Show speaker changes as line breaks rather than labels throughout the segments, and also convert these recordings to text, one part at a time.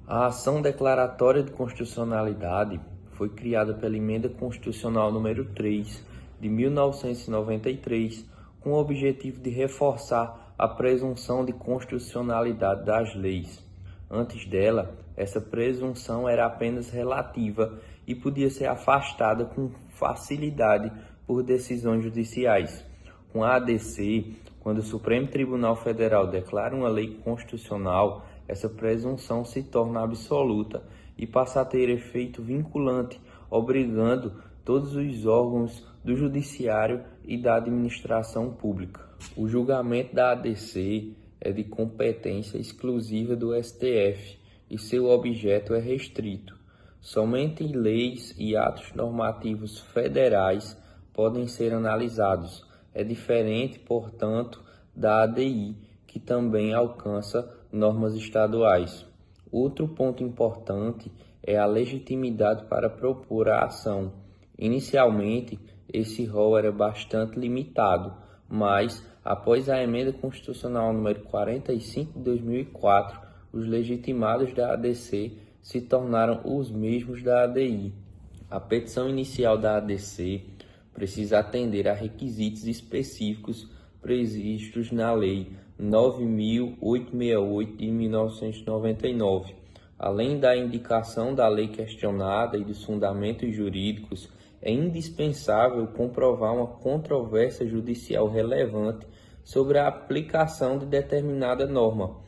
A ação declaratória de constitucionalidade foi criada pela Emenda Constitucional número 3 de 1993, com o objetivo de reforçar a presunção de constitucionalidade das leis. Antes dela, essa presunção era apenas relativa e podia ser afastada com facilidade por decisões judiciais. Com a ADC, quando o Supremo Tribunal Federal declara uma lei constitucional, essa presunção se torna absoluta e passa a ter efeito vinculante, obrigando todos os órgãos do Judiciário e da administração pública. O julgamento da ADC é de competência exclusiva do STF e seu objeto é restrito. Somente leis e atos normativos federais podem ser analisados. É diferente, portanto, da ADI, que também alcança normas estaduais. Outro ponto importante é a legitimidade para propor a ação. Inicialmente, esse rol era bastante limitado, mas, após a Emenda Constitucional número 45 de 2004, os legitimados da ADC se tornaram os mesmos da ADI. A petição inicial da ADC precisa atender a requisitos específicos previstos na Lei 9.868 de 1999. Além da indicação da lei questionada e dos fundamentos jurídicos, é indispensável comprovar uma controvérsia judicial relevante sobre a aplicação de determinada norma.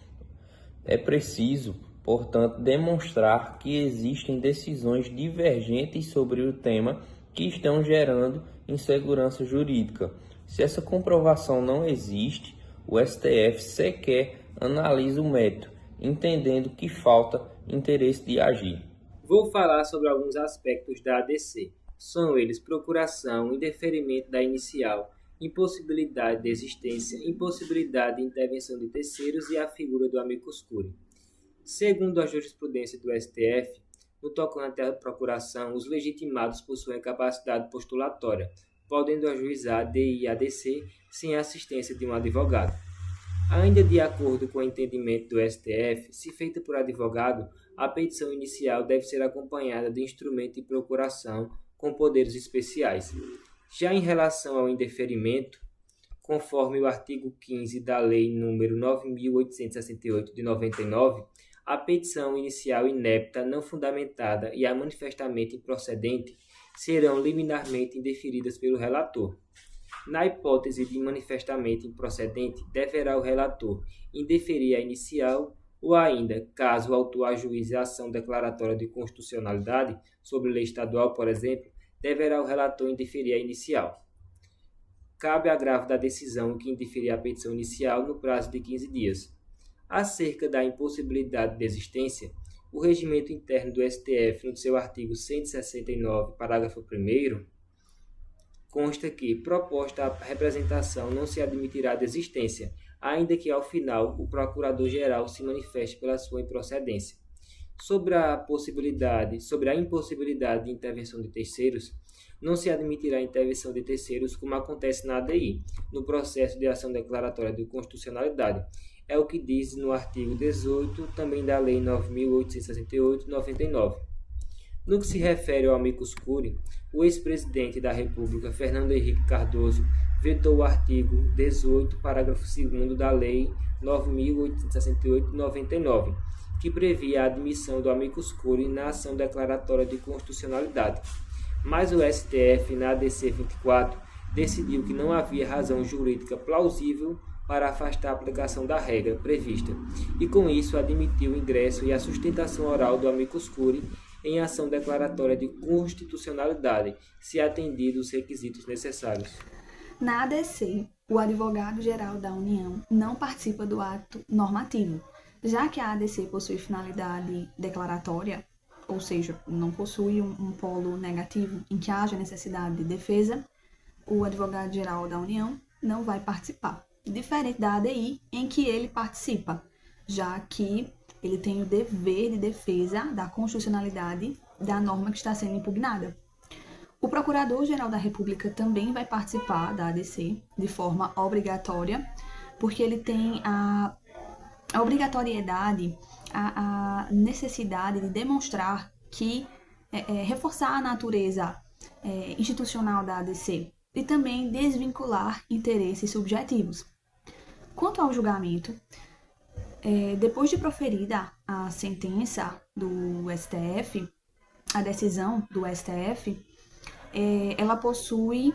É preciso, portanto, demonstrar que existem decisões divergentes sobre o tema que estão gerando insegurança jurídica. Se essa comprovação não existe, o STF sequer analisa o mérito, entendendo que falta interesse de agir.
Vou falar sobre alguns aspectos da ADC. São eles procuração, indeferimento da inicial, impossibilidade de existência, impossibilidade de intervenção de terceiros e a figura do amicus curiae. Segundo a jurisprudência do STF, no tocante à procuração, os legitimados possuem capacidade postulatória, podendo ajuizar DI e ADC sem a assistência de um advogado. Ainda de acordo com o entendimento do STF, se feita por advogado, a petição inicial deve ser acompanhada de instrumento de procuração com poderes especiais. Já em relação ao indeferimento, conforme o artigo 15 da Lei nº 9.868 de 99, a petição inicial inepta, não fundamentada e a manifestamente improcedente serão liminarmente indeferidas pelo relator. Na hipótese de manifestamente improcedente, deverá o relator indeferir a inicial ou ainda, caso o autor ajuize a ação declaratória de constitucionalidade sobre lei estadual, por exemplo, deverá o relator indeferir a inicial. Cabe agravo da decisão que indeferir a petição inicial no prazo de 15 dias. Acerca da impossibilidade de existência, o regimento interno do STF, no seu artigo 169, parágrafo 1º, consta que, proposta a representação, não se admitirá de existência, ainda que ao final o procurador-geral se manifeste pela sua improcedência. Sobre a impossibilidade de intervenção de terceiros, não se admitirá a intervenção de terceiros como acontece na ADI, no processo de ação declaratória de constitucionalidade. É o que diz no artigo 18, também da Lei 9.868 de 99. No que se refere ao amicus curiae, o ex-presidente da República, Fernando Henrique Cardoso, vetou o artigo 18, parágrafo 2º da Lei 9.868 de 99, que previa a admissão do amicus curiae na ação declaratória de constitucionalidade. Mas o STF, na ADC 24, decidiu que não havia razão jurídica plausível para afastar a aplicação da regra prevista, e com isso admitiu o ingresso e a sustentação oral do amicus curiae em ação declaratória de constitucionalidade, se atendidos os requisitos necessários.
Na ADC, o advogado-geral da União não participa do ato normativo, já que a ADC possui finalidade declaratória, ou seja, não possui um polo negativo em que haja necessidade de defesa, o advogado-geral da União não vai participar, diferente da ADI, em que ele participa, já que ele tem o dever de defesa da constitucionalidade da norma que está sendo impugnada. O Procurador-Geral da República também vai participar da ADC de forma obrigatória, porque ele tem a obrigatoriedade, a necessidade de demonstrar que reforçar a natureza institucional da ADC e também desvincular interesses subjetivos. Quanto ao julgamento, depois de proferida a sentença do STF, a decisão do STF, ela possui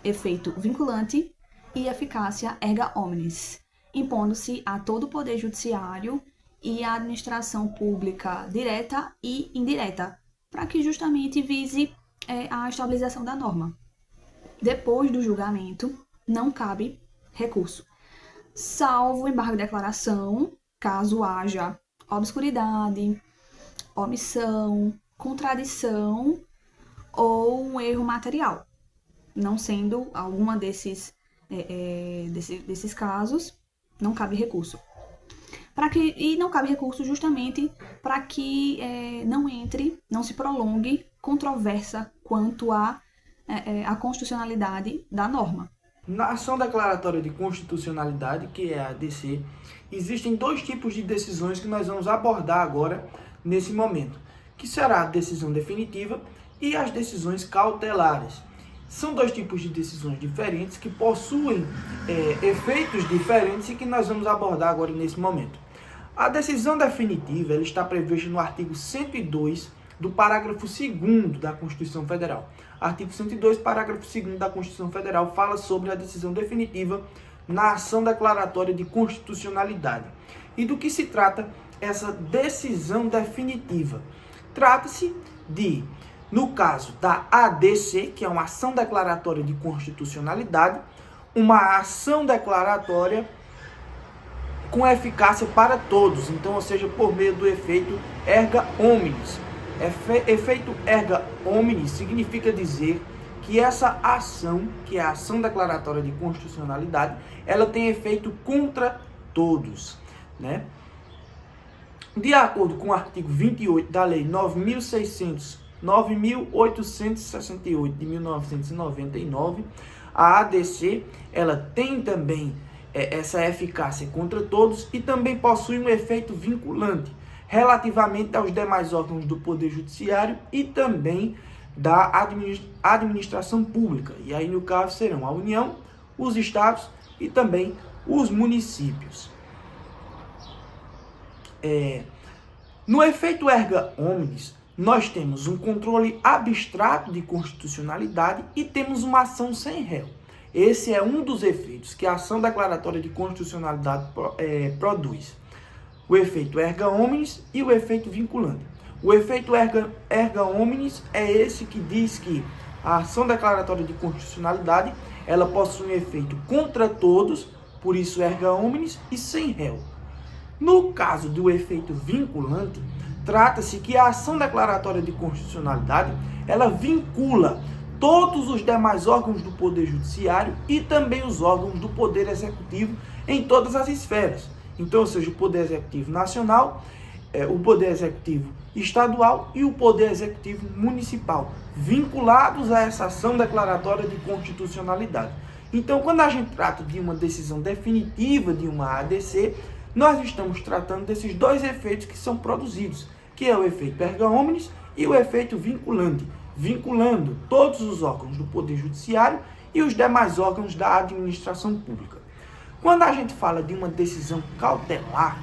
efeito vinculante e eficácia erga omnes, impondo-se a todo o Poder Judiciário e a administração pública direta e indireta, para que justamente vise a estabilização da norma. Depois do julgamento, não cabe recurso, salvo embargo de declaração, caso haja obscuridade, omissão, contradição ou um erro material. Não sendo alguma desses casos, não cabe recurso. E não cabe recurso justamente para que não se prolongue controvérsia quanto à constitucionalidade da norma.
Na ação declaratória de constitucionalidade, que é a ADC, existem dois tipos de decisões que nós vamos abordar agora, nesse momento, que será a decisão definitiva e as decisões cautelares. São dois tipos de decisões diferentes que possuem efeitos diferentes e que nós vamos abordar agora nesse momento. A decisão definitiva ela está prevista no artigo 102 do parágrafo 2º da Constituição Federal. Artigo 102, parágrafo 2º da Constituição Federal fala sobre a decisão definitiva na ação declaratória de constitucionalidade. E do que se trata essa decisão definitiva? Trata-se de, no caso da ADC, que é uma ação declaratória de constitucionalidade, uma ação declaratória com eficácia para todos, então, ou seja, por meio do efeito erga omnes. Efeito erga omnes significa dizer que essa ação, que é a ação declaratória de constitucionalidade, ela tem efeito contra todos, né? De acordo com o artigo 28 da Lei 9.868 de 1999, a ADC ela tem também essa eficácia contra todos e também possui um efeito vinculante relativamente aos demais órgãos do Poder Judiciário e também da administração pública. E aí, no caso, serão a União, os estados e também os municípios. No efeito erga omnes, nós temos um controle abstrato de constitucionalidade e temos uma ação sem réu. Esse é um dos efeitos que a ação declaratória de constitucionalidade produz. O efeito erga omnes e o efeito vinculante. O efeito erga omnes é esse que diz que a ação declaratória de constitucionalidade ela possui um efeito contra todos, por isso erga omnes e sem réu. No caso do efeito vinculante, trata-se que a ação declaratória de constitucionalidade ela vincula todos os demais órgãos do Poder Judiciário e também os órgãos do Poder Executivo em todas as esferas. Então, ou seja, o Poder Executivo Nacional, o Poder Executivo Estadual e o Poder Executivo Municipal, vinculados a essa ação declaratória de constitucionalidade. Então, quando a gente trata de uma decisão definitiva de uma ADC, nós estamos tratando desses dois efeitos que são produzidos, que é o efeito erga omnes e o efeito vinculante, vinculando todos os órgãos do Poder Judiciário e os demais órgãos da administração pública. Quando a gente fala de uma decisão cautelar,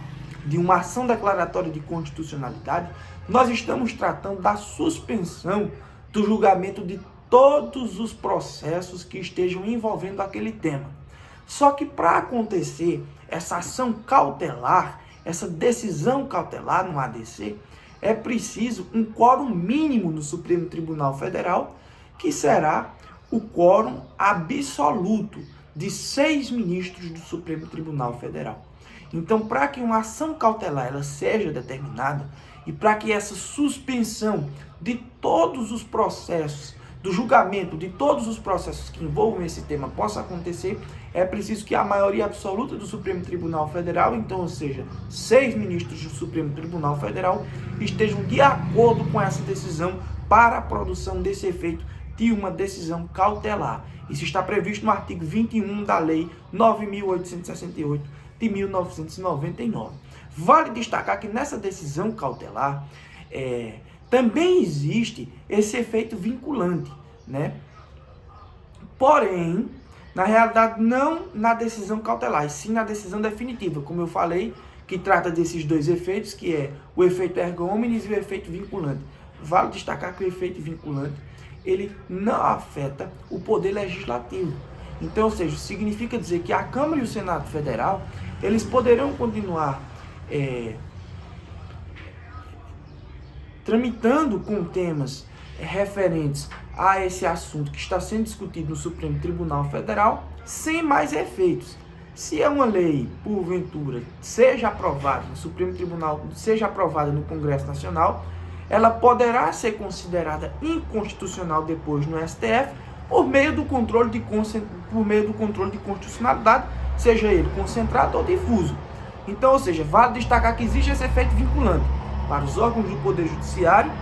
de uma ação declaratória de constitucionalidade, nós estamos tratando da suspensão do julgamento de todos os processos que estejam envolvendo aquele tema. Só que para acontecer essa ação cautelar, essa decisão cautelar no ADC, é preciso um quórum mínimo no Supremo Tribunal Federal, que será o quórum absoluto de 6 ministros do Supremo Tribunal Federal. Então, para que uma ação cautelar ela seja determinada e para que essa suspensão de todos os processos, do julgamento de todos os processos que envolvam esse tema possa acontecer, é preciso que a maioria absoluta do Supremo Tribunal Federal, então, ou seja, 6 ministros do Supremo Tribunal Federal, estejam de acordo com essa decisão para a produção desse efeito emitir uma decisão cautelar. Isso está previsto no artigo 21 da Lei 9.868 de 1999. Vale destacar que nessa decisão cautelar também existe esse efeito vinculante, né? Porém, na realidade, não na decisão cautelar, e sim na decisão definitiva, como eu falei, que trata desses dois efeitos, que é o efeito erga omnes e o efeito vinculante. Vale destacar que o efeito vinculante, ele não afeta o poder legislativo. Então, ou seja, significa dizer que a Câmara e o Senado Federal, eles poderão continuar tramitando com temas referentes a esse assunto que está sendo discutido no Supremo Tribunal Federal, sem mais efeitos. Se é uma lei, porventura, seja aprovada no Supremo Tribunal, seja aprovada no Congresso Nacional, ela poderá ser considerada inconstitucional depois no STF por meio do controle de constitucionalidade, seja ele concentrado ou difuso. Então, ou seja, vale destacar que existe esse efeito vinculante para os órgãos do Poder Judiciário,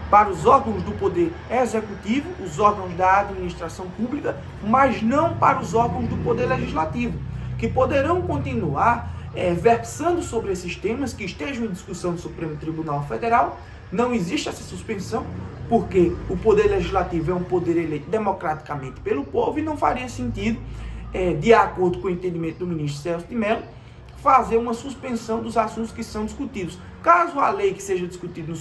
para os órgãos do Poder Executivo, os órgãos da administração pública, mas não para os órgãos do Poder Legislativo, que poderão continuar versando sobre esses temas que estejam em discussão no Supremo Tribunal Federal. Não existe essa suspensão, porque o Poder Legislativo é um poder eleito democraticamente pelo povo e não faria sentido, de acordo com o entendimento do ministro Celso de Mello, fazer uma suspensão dos assuntos que são discutidos. Caso a lei que seja discutida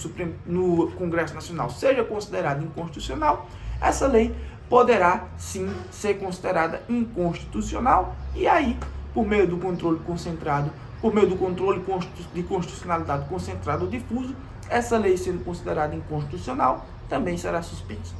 no Congresso Nacional seja considerada inconstitucional, essa lei poderá sim ser considerada inconstitucional e aí, por meio do controle concentrado, por meio do controle de constitucionalidade concentrado ou difuso, essa lei sendo considerada inconstitucional também será suspensa.